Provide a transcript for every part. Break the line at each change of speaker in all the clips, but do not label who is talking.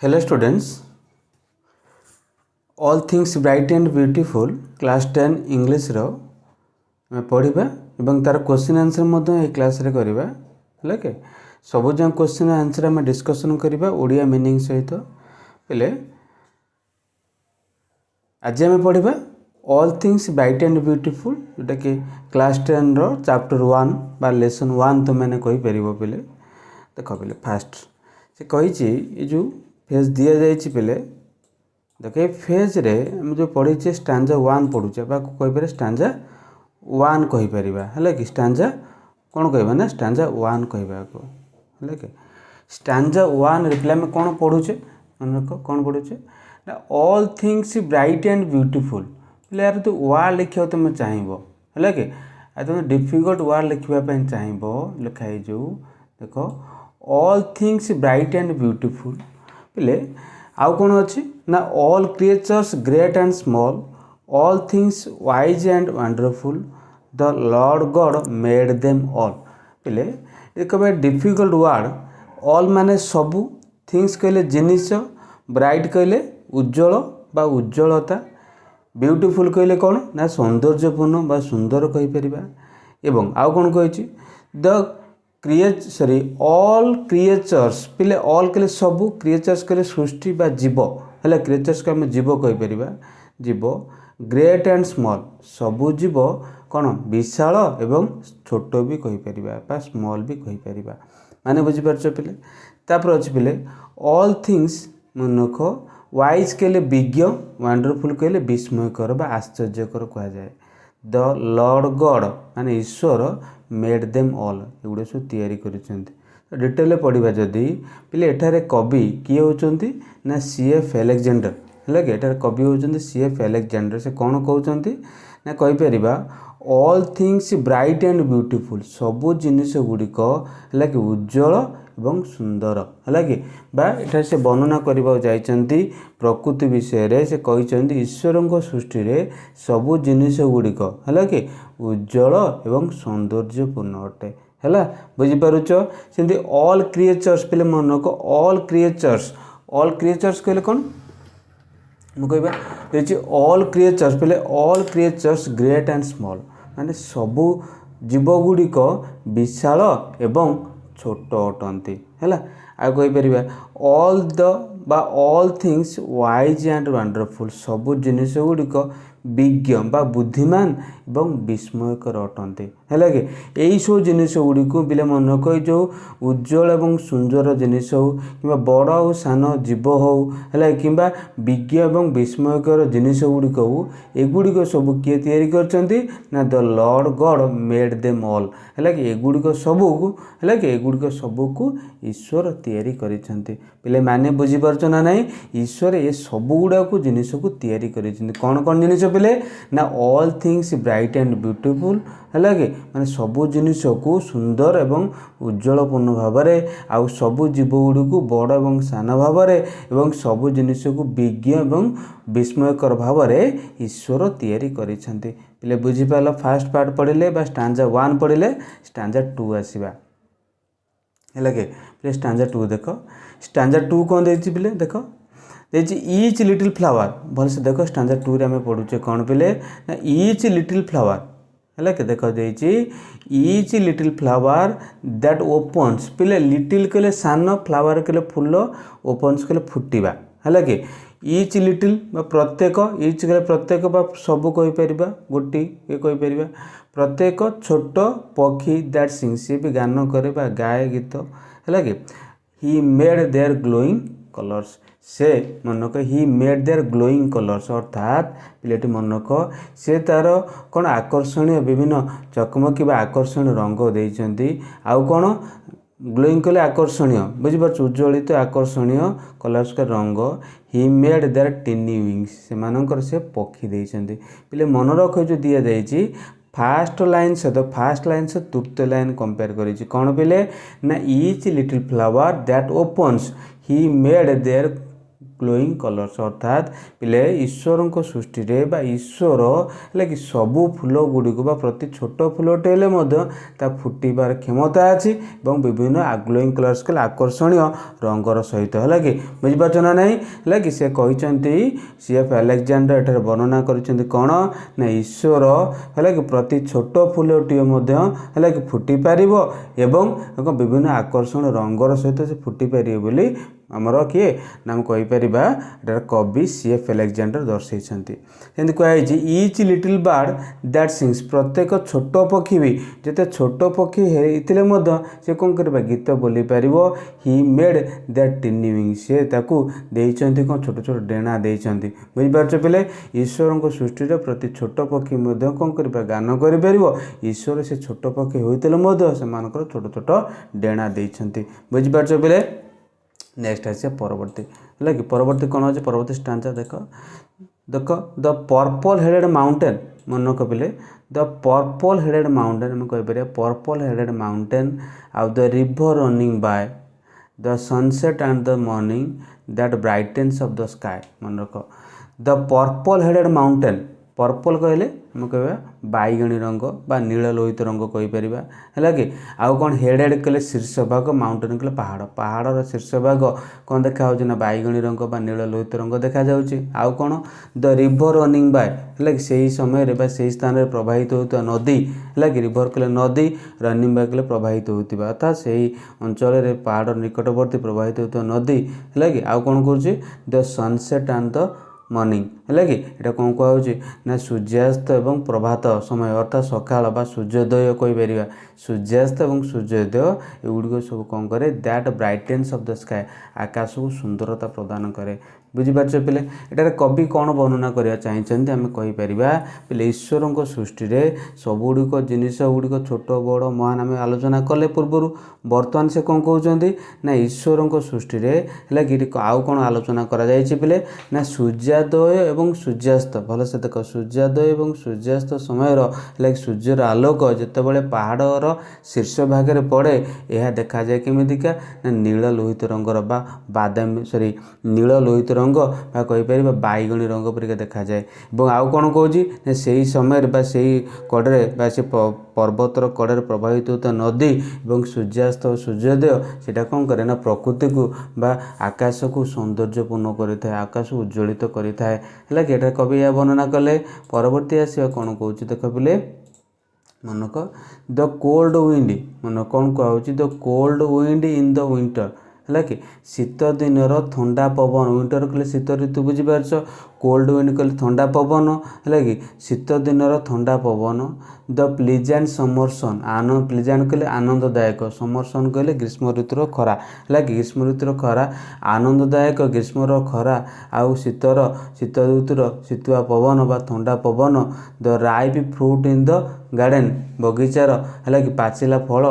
Hello students, all things bright and beautiful class 10 English रो मैं पढ़िबा एवं तार क्वेश्चन आंसर मध्य ए class रे करिबा हला के सब जन क्वेश्चन आंसर हम डिस्कशन करिबा ओडिया मीनिंग सहित पहले आज हम पढ़िबा all things bright and beautiful जोटा कि क्लास 10 रो चैप्टर 1 बा लेसन 1 तो मैंने कहि परिबो पहले देखो पहले फास्ट से कहि छी ए जो फेज दिया जाइए पहले देख ये फेज रे हम जो पढ़ी स्टांजा 1 पढ़ुचे कहीपर स्टांजा 1 कहीपर है कि स्टांजा कौन कह ना स्टांजा 1 कहवाक है कि स्टांजा 1 रिप्लाई में कौन पढ़ुचे मन रख कौन पढ़ुचे ना all things bright and beautiful पहले यार तो वार्ड लिखा तुम चाहब है कि तुम डिफिकल्ट वार्ड लिखापी चाहब लिखाई जो देख all things bright and beautiful पहले आउ कौन अच्छी ना all creatures great and small all things wise and wonderful the Lord God made them all पहले एक डिफिकल्ट वर्ड ऑल माने सबू थिंग्स कहले जिनिस ब्राइट कहले उज्जवल बा उज्जवलता ब्यूटीफुल कहले कौन ना सौंदर्यपूर्ण बा सुंदर कहीपर एवं आउ कौन कही द ऑल क्रिएचर्स पहले ऑल कहले सबू क्रिएचर्स कहले सृष्टि बा जीव है क्रिएचर्स को आम जीव कहीपर जीव ग्रेट एंड स्मॉल सबू जीव कौन विशाल एवं छोट भी कहीपर स्मॉल भी कहीपर माने बुझीपार पे तापर अच्छे पे ऑल थिंग्स मन रख वाइज कहले विज्ञ वंडरफुल कहले विस्मयकर बा आश्चर्यकर कह जाए द लॉर्ड गॉड माने ईश्वर मेड देम ऑल एगुड़ा सब तैयारी कर डिटेल पढ़ा जदि पे एठारे कवि किए होती ना CF एलेक्जेंडर है कि एठारे कवि होती CF एलेक्जेंडर से कौन कहते ना कहीपर all things bright and beautiful सबू जिनिस गुड़िक है कि उज्जवल एवं सुंदर है कि एठार से वर्णना करने जाइए प्रकृति विषय से कहते ईश्वर सृष्टि रे सबू जिनिस गुड़िक है कि उज्जवल एवं सौंदर्यपूर्ण अटे है बुझीपारुच से ऑल क्रिएचर्स पे मन रख ऑल क्रिएचर्स कहले कौन मुझे ऑल क्रिएचर्स पे all creatures great and small माने सबू जीव गुड़िक विशाल एवं छोट अटंती है आईपर ऑल द बा all things wise and wonderful सबू जिनिस गुड़िक विज्ञ बा बुद्धिमान एवं विस्मयकर अटंती है कि यही सब जिनिस गुड़िक पिले मन रख जो उज्जवल एवं सुंदर जिनिस हो कि बड़ हो सान जीव हो है कि विज्ञ एवं विस्मयकर जिनिस गुड़िक हो एगुड़िक सब किए तैयारी करछंती ना the Lord God made them all है कि एगुड़िक सबू है कि एगुड़िक सबू को ईश्वर तैयारी करिसेंती पिले माने बुझी पारछ ना नहीं ईश्वर ये सबू गुड़ा को जिनिस को तैयारी करिसेंती कौन जिनिस पिले ना all things bright and beautiful है कि माने सबू जिनिस को सुंदर एवं उज्जवलपूर्ण भाव में आउ सबू जीव गुड़ी को बड़ एवं सान भाव में सबू जिनिस को विज्ञ एवं विस्मयकर भाव में ईश्वर तैयारी करिसेंती पिले बुझी पाल फास्ट पार्ट पढ़िले बा स्टांजा 1 पढ़िले स्टांजा 2 आसीबा है कि स्टांजा 2 देख स्टांजा 2 कौन देती पिले देख देखिए ईच लिटिल फ्लावर भल से देख स्टांजा 2 रे हमें पढ़ुचे कौन पिले ना ईच लिटिल फ्लावर है कि देख देखिए each little flower that opens पिले लिटिल कहले सान फ्लावर कहले फूल ओपन्स कहले फुटिबा है कि ईच लिटिल प्रत्येक ईच कहले प्रत्येक सबू कहीपर गोटी ये कहीपर प्रत्येक छोट पक्षी दैट सिंग सी भी गान करे गाए गीत है कि he made their glowing colours से मन रख he made their glowing colours अर्थात पिलेटी मन रख से तार कौन आकर्षणीय विभिन्न चकमकी आकर्षणीय रंग देइछंती आउ कौन ग्लोइंग कले आकर्षणीय बुझीपार उज्ज्वलित आकर्षणीय कलर्स का रंग he made their tiny wings से मानकर से पक्षी देइछंती पिले मन रख जो दिया जाइए फास्ट लाइन से तृतीय लाइन कंपेयर करी कौन पिले ना each little flower that opens he made their glowing colours अर्थात पिले ईश्वर को सृष्टि रे बा ईश्वर है कि सबू फूल गुड़िक प्रति छोट फूलटे हेले ता फुटबार क्षमता अच्छी और विभिन्न ग्लोइंग कलर्स के आकर्षणीय रंगर सहित है कि बुझीपार ना नहीं है कि से कहते सीएफ अलेक्जेंडर एठार वर्णना कर कौन ना ईश्वर है कि प्रति छोट फूलटी है कि फुटी पार एवं विभिन्न आकर्षण रंगर सहित से फुटी पारे बोली आमर किए नाम कहीपर कवि सीएफ अलेक्जेंडर दर्शाई कहुई each little bird that sings प्रत्येक छोट पक्षी भी जिते छोट पक्षी होते से कौन कर गीत बोली पार he made that tiny wing सी देती कौन छोट छोट डेणा देती बुझीपार पिले ईश्वर को सृष्टि प्रति छोट पक्षी कौन कर गान कर ईश्वर से छोट पक्षी होते से छोट छोट डेणा देती बुझीपार पिले नेक्स्ट आसे परवर्ती है कि परवर्ती कौन अच्छे परवर्ती स्टांचा देख देख द पर्पल हेडेड माउंटेन मन रख पिले द पर्पल हेडेड माउंटेन आम कहीपर पर्पल हेडेड माउंटेन आउ the river running by the sunset and the morning that brightens of the sky मन रख the purple headed mountain purple कहले आम कह बैगणी रंग बा नील लोहित रंग कहीपर है कि आउ कौन हेडेड कहले शीर्ष भाग माउंटेन कहले पहाड़ पहाड़ शीर्ष भाग कौन देखा ना बैगणी रंग बा नील लोहित रंग देखा आउ कौन द रिवर रनिंग बाय है कि सही समय से स्थान में प्रवाहित होता नदी है कि रिवर कहले नदी रनिंग बाय कहले प्रवाहित होता अर्थात से अंचल पहाड़ निकटवर्ती प्रवाहित होता नदी है कि आउ कौन करुँचे the sunset and the morning है कि यहाँ कौन कहुच्छे ना सूर्यास्त एवं प्रभात समय अर्थात सकाल सूर्योदय कहीपर सूर्यास्त और सूर्योदय एगुड़िक सब कौन करे that brightens of the sky आकाश को सुंदरता प्रदान करे बुझीपार पिले एटार कवि कौन वर्णना करने चाहिए आम कहीपर पिले ईश्वर को सृष्टि सबुड़ जिनिस गुड़िक छोट बड़ महान आम आलोचना कले पूर्वर बर्तमान से कौन कहते ना ईश्वर को सृष्टि है कि आउ कौन आलोचना करे ना सूर्योदय एवं सूर्यास्त भल से देख सूर्योदय और सूर्यास्त समय है सूर्यर आलोक जितेबाला पहाड़र शीर्ष भाग में पड़े यह देखा जाए केमितिका ना नील लोहित रंगर बादामी सॉरी नील लोहित रंग कहीपर बैगणी रंग परिका देखा जाए और आउ कौन कौन से समय से कड़े से पर्वतर कड़े प्रभावित होता नदी और सूर्यास्त और सूर्योदय से कौन करे ना प्रकृति को आकाश को सौंदर्यपूर्ण करें आकाश को उज्ज्वलित करें है कि कवि यह वर्णना कले परवर्ती आसवा कौन कौच देख पिले मनक द कोल्ड विंड मन कौन कहुच्छी the cold wind in the winter है कि शीत दिन ठंडा पवन विंटर कहले शीत ऋतु बुझीपार कोल्ड विंड कहले ठंडा पवन है कि शीत दिन ठंडा पवन द प्लीजेंट समर सन आनंद प्लीजेंट कहले आनंददायक समर सन कहले ग्रीष्म ऋतुर खरा है कि ग्रीष्म ऋतुर खरा आनंददायक ग्रीष्मर खरा आउ शीत ऋतुर शीतुआ पवन बा ठंडा पवन the ripe fruit in the garden बगीचार है कि पाचिला फल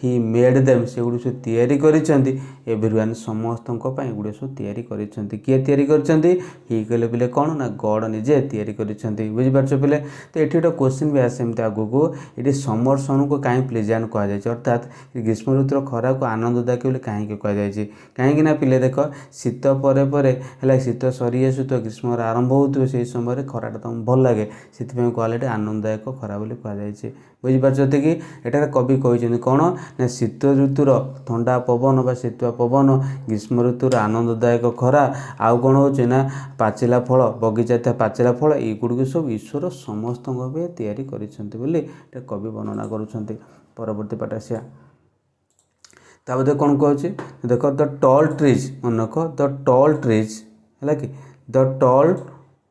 ही मेड देम से गुड़ सब तैयारी करिसेंती एवरीवन समस्त गुड़े सब तैयारी करिसेंती किए तैयारी करिसेंती ही कहले पिले कौन ना गॉड निजे तैयारी करिसेंती बुझीपार पिले तो ये गोटे क्वेश्चन भी आसे एमती आगू ये समर सन को कहीं प्लेजेंट कह जाए अर्थात ग्रीष्म ऋतुर खरा को आनंददायक बोली कहीं कह जाए कहीं ना पिले देख शीत पर है शीत सरी आसुत ग्रीष्म आरंभ हो से समय खराटा तुम भल लगे से कहले आनंददायक खरा बोली कह जाए बुझीपार कि एटार कवि कहते कौन ना शीत ऋतुर ठंडा पवन बा शीतुआ पवन ग्रीष्म ऋतुर आनंददायक खरा आउ कौन होचे ना पाचिला फल बगीचा पाचिला फल युड़ सब ईश्वर समस्त तैयारी करिसेंती बोली कवि वर्णना करुछंती परवर्ती पाठ आसिया ताबदे कौन कहूँ देख द टॉल ट्रीज मन रख द टॉल ट्रीज है कि the tall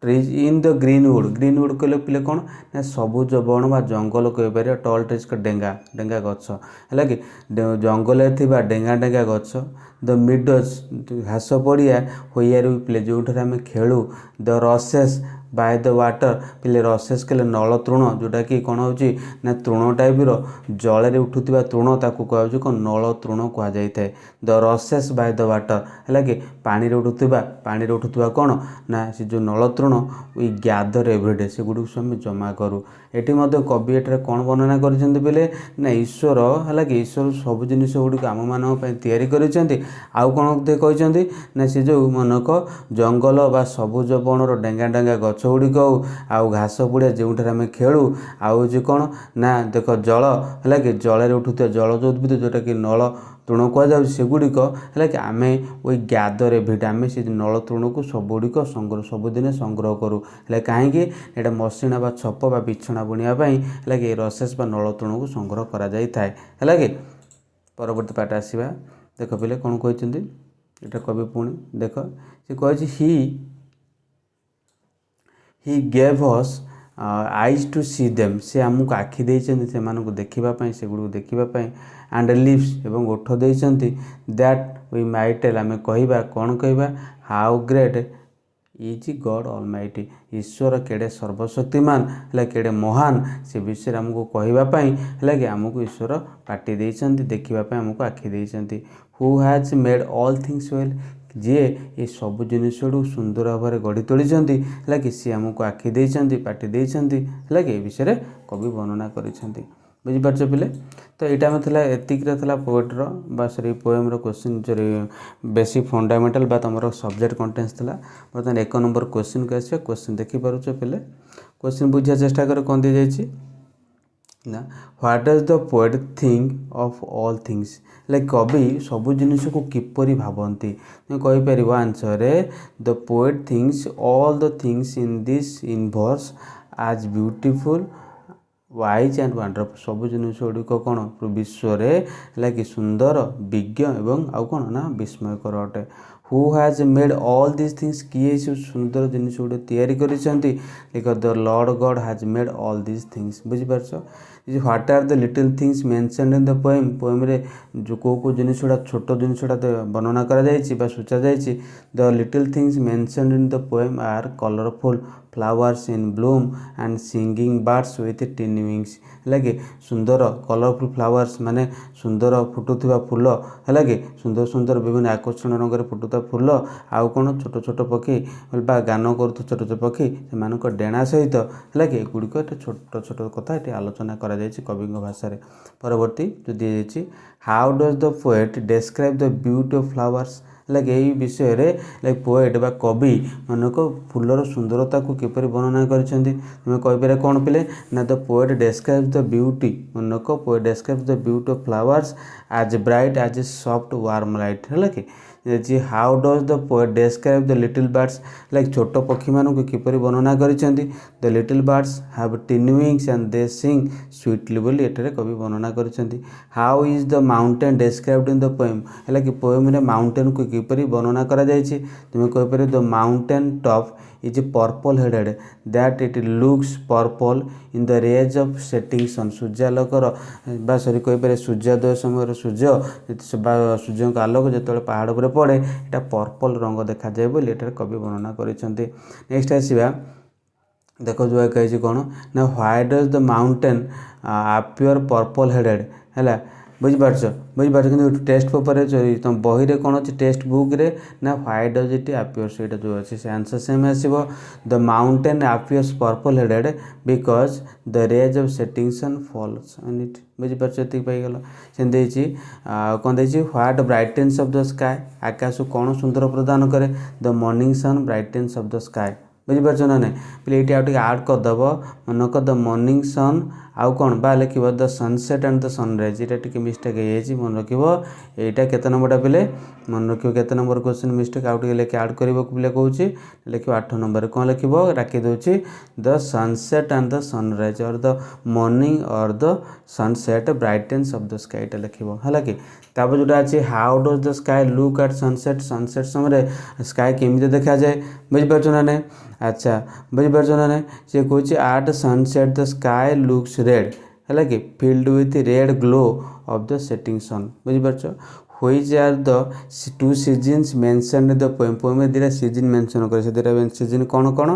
trees in the greenwood कहले पिले कौन ना सबुज बण बा जंगल कहीपर टॉल ट्रीज का डेंगा डेंगा गछ है कि जंगल डेंगा डेंगा गछ द मिडज घास पड़िया होइयार पिले जो आम खेलु the rushes by the water पिले रसेस कहले नल तृण जोटा कि कौन हो ना तृण टाइप जल उठुवा तृण ताकू कहुच्छे कौन नल तृण कहुए the rushes by the water है कि पानी उठुवा कौन ना से जो नल तृण वी ग्यादर एवरीडे से गुड़ आम जमा करूँ एटी कवि एठार कौन वर्णना कर बोले ना ईश्वर है कि ईश्वर सब जिनिस गुड़िक आम मान आउ कौन कहते ना से जो मनक जंगल बा सबुज बणर डेंगा डेंगा गछ गुड़िक हो आउ घास पड़िया जो आम खेलू आउ कौन ना देख जल है कि जल उठुवा जलज उद्भिद जोटा कि नल तृण कहुए सेगुड़िक है कि आम वही ग्यादर एवरीडे आम से नल तृण को सबुड़ संग्रह सबुदिन संग्रह करूँ है कहीं यहाँ मसिणा बा छप बा बिछना बुणापी है कि रसेस बा नल तृण को संग्रह करा कि परवर्ती पाठ आसवा देख पे कौन कहते यहाँ कवि पुणी देख से कही he gave us eyes to see them से आमको आखि देइछन्ति से मानको देखिबापी से गुड़ देखिबापी एंड लिप्स एवं ओठ देइछन्ति दैट वी माइट टेल आमे कहिबा कौन कहिबा how great is God almighty ईश्वर केड़े सर्वशक्तिमान है केड़े महान से विषय आमको कहिबापी है कि आमको ईश्वर पाटी देइछन्ति देखिबापी आमको आखि देइछन्ति who has made all things well जी ये सब जिनिस सुंदर भाव में गढ़ी तोली है कि सी आमको आखि देइछन्ति पाटी देइछन्ति है कि विषय कवि वर्णना करिसेंति बुझिपारछ पिले तो यहाँ में एतिक पोएट्र बा सरी पोएम्र क्वेश्चन बेसिक फंडामेंटल बा तुम सब्जेक्ट कंटेन्स था बर्तमान 1 नंबर क्वेश्चन को आस क्वेश्चन देखिपार पिले क्वेश्चन बुझा चेष्टा कर कौन दी जाइए ना what does the poet think of all things like कवि सबू जिनिस को किपरि भावती कहीपर answer the poet thinks all the things in this universe आज ब्यूटीफुल वाइज एंड वंडरफुल सब जिनिस गुड़िक कौन विश्व है कि सुंदर विज्ञ एवं आउ कौन ना विस्मयकर अटे who has made all this things किए सब सुंदर जिनिस गुड़े तैयारी करिसेंति like the Lord God has made all this things बुझिपारछ what are the little things mentioned in the poem रे जो को जिनिस गुड़ा छोट जिनिस गुड़ा वर्णना करा जायछि बा सूचा जायछि the little things mentioned in the poem are colourful flowers in bloom and singing birds with tiny wings है कि सुंदर कलरफुल फ्लावर्स माने सुंदर फुटुवा फूल है कि सुंदर सुंदर विभिन्न आकर्षण रंग फुटुवा फूल आउ कौन छोट छोट पक्षी बा गान करूँ छोट छोट पक्षी से डेणा सहित है कि गुड़िक छोट छोट कथा ये आलोचना करा कवि भाषा परवर्ती जो दी जाइए how does the poet describe the beauty of flowers like यही विषय रे लाइक पोएट बा कवि मानक फूलर सुंदरता को किपर वर्णना करिसेंति तुम कहिपर कौन पिले ना the poet describe the beauty मानक poet describe the beauty of flowers as bright as a soft warm light है कि जी how does the poet describe the little birds like छोट पक्षी मानक किपर वर्णना करिसेंति the little birds have tiny wings and they sing sweetly बोली एठारे कवि वर्णना करिसेंति how is the mountain described in the poem है कि पोएम रे माउंटेन को किपर वर्णना करा जायछि तुम कहिपर the mountain top is purple headed that it looks purple in the rays of setting sun सूर्यालोकर बा सॉरी कहीपर सूर्योदय समय सूर्य सूर्य आलोक जो पहाड़ पर पड़े यहाँ पर्पल रंग देखा जाए बोली एठारे कवि वर्णना करिसेंति नेक्स्ट आसीबा देखो जो कही कौन ना why does the mountain appear purple headed है बुझिपारछ कि टेस्ट पेपर तुम बही रे कौन अच्छी टेस्ट बुक रे ना व्हाई डज इट आपियर से जो अच्छे से आंसर सेम आसो the mountain appears purple headed because the rays of setting sun falls on it बुझिपारछ ये पाइगल से कौन देखिए what brightens of the sky आकाश को कौन सुंदर प्रदान करे the morning sun brightens of the sky बुझिपारछ ना नहीं पे ये आउट आड करदेव मनक द मॉर्निंग सन आउ कौन बा लिख the sunset and the sunrise यहाँ टी मिस्टेक हो मन रख यहाँ केत नंबरटा पे मन रख केत नंबर क्वेश्चन मिस्टेक आउ टे लिखे आड कर पे कौन लिख 8 नंबर कौन लिख राखी दूसरी the sunset and the sunrise और द मॉर्निंग और the sunset brightens of the sky लिख है कि तापर जोटा अच्छी how does the sky look at sunset sunset समय स्काई केमी देखा जाए बुझिपारछ ना नहीं अच्छा बुझिपारछ ना नहीं सी कौच at sunset the sky looks red है कि filled with red glow of the setting sun बुझिपारछ which are the two seasons mentioned in the poem poem दुटा सीजन मेंशन करे से दुटा सीजन कौन कौन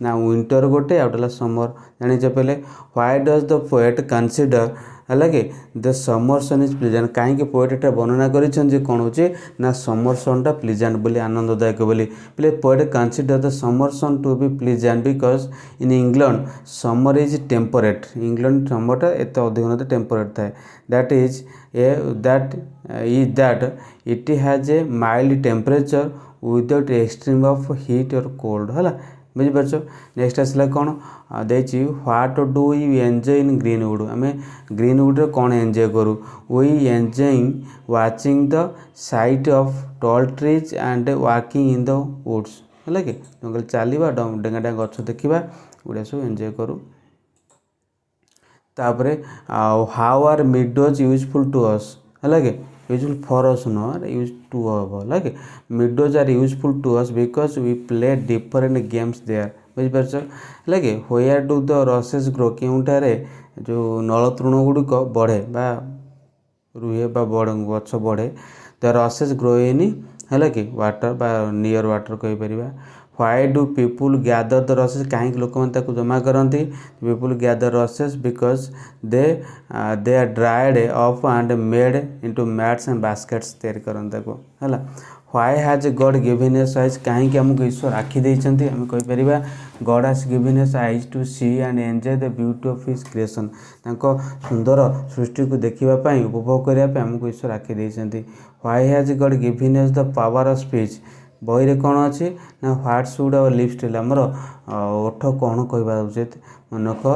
ना विंटर गोटे आउटला समर जानिछ पहले why does the poet consider है the summer sun is pleasant कहीं पोएट एटा वर्णना करें कौन हो ना समर सनटा प्लीजेंट बोली आनंददायक बोली पहले poet consider the summer sun to be pleasant because in England summer is temperate England समरटा एत अधिक न टेम्परेट थाए that is that it has a mild temperature without extreme of heat or cold है बुझिपार नेक्स्ट आसला कौन देखिए what do you enjoy in Greenwood आम ग्रीनवुड कौन एंजॉय करूँ we enjoying watching the sight of tall trees and walking in the woods है कि जंगल चलवा डेंगा डेंगा गछ देखा गुड़ा सब एंजॉय करूँ तापरे how are meadows useful to us है कि useful for us no use to है कि meadows are useful to us because we play different games there बुझिपार है कि where do the rushes grow केउंटार जो नल तृण गुड़िक बढ़े बा रुहे बा गछ बढ़े द रसेस ग्रो इन है कि वाटर बा नियर वाटर कहीपर why do people gather the rushes कहीं लोक मैंने जमा करती people gather rushes because they are dried up and made into mats and baskets तैयारी करते है why has God given us eyes कहीं आमको ईश्वर आखि देते आम कहीपर God has given us eyes to see and enjoy the beauty of his creation सुंदर सृष्टि को देखापी उपभोग करने आमको ईश्वर आखि देते why has God given us the power of speech बही रे कौन अच्छी ना what should our lips tell आमर ओठ कौन कहवा उचित मनक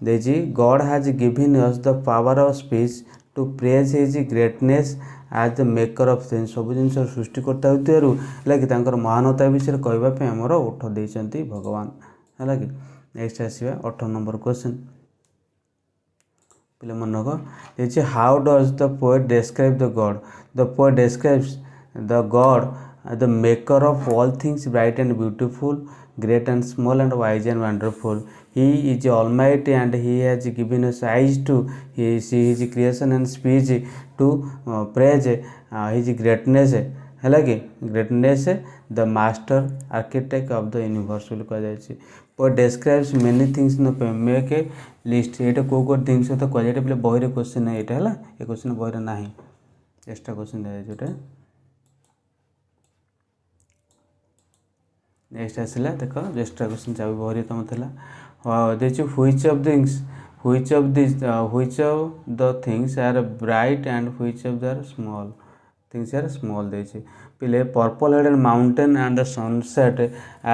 देजी God has given us the power of speech to praise his greatness as the maker of things सब जिन सृष्टिकर्ता होती कि महानता विषय कहवाई आमर ओठ देते भगवान है कि नेक्स्ट आसवा 18 नंबर क्वेश्चन पे मनक देखिए how does the poet describe the poet describes the God the maker of all things bright and beautiful, great and small and wise and wonderful. He is almighty and he has given us eyes to see his creation and speech to praise his greatness है कि greatness the master architect of the universe will कह but describes many things in the poem make a list ये को things तो कह पे बही question है यहाँ है ये क्वेश्चन बही ना एक्स्ट्रा क्वेश्चन दिया नेक्स्ट आसला देख एक्स्ट्रा क्वेश्चन चाबी बहरी तुम था देखिए which of the things are bright and which of the small things are small देखिए पहले purple headed mountain and the sunset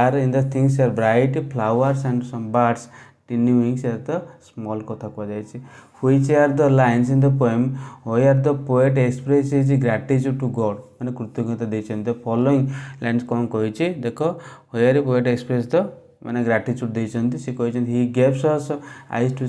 are in the things are bright flowers and some birds tiny wings are the small कथा कहुई which are the lines in the poem where the poet express his gratitude to God मैंने कृतज्ञता देते the following lines कौन कही देख where poet express the मैंने gratitude देते सी कही he gives us eyes to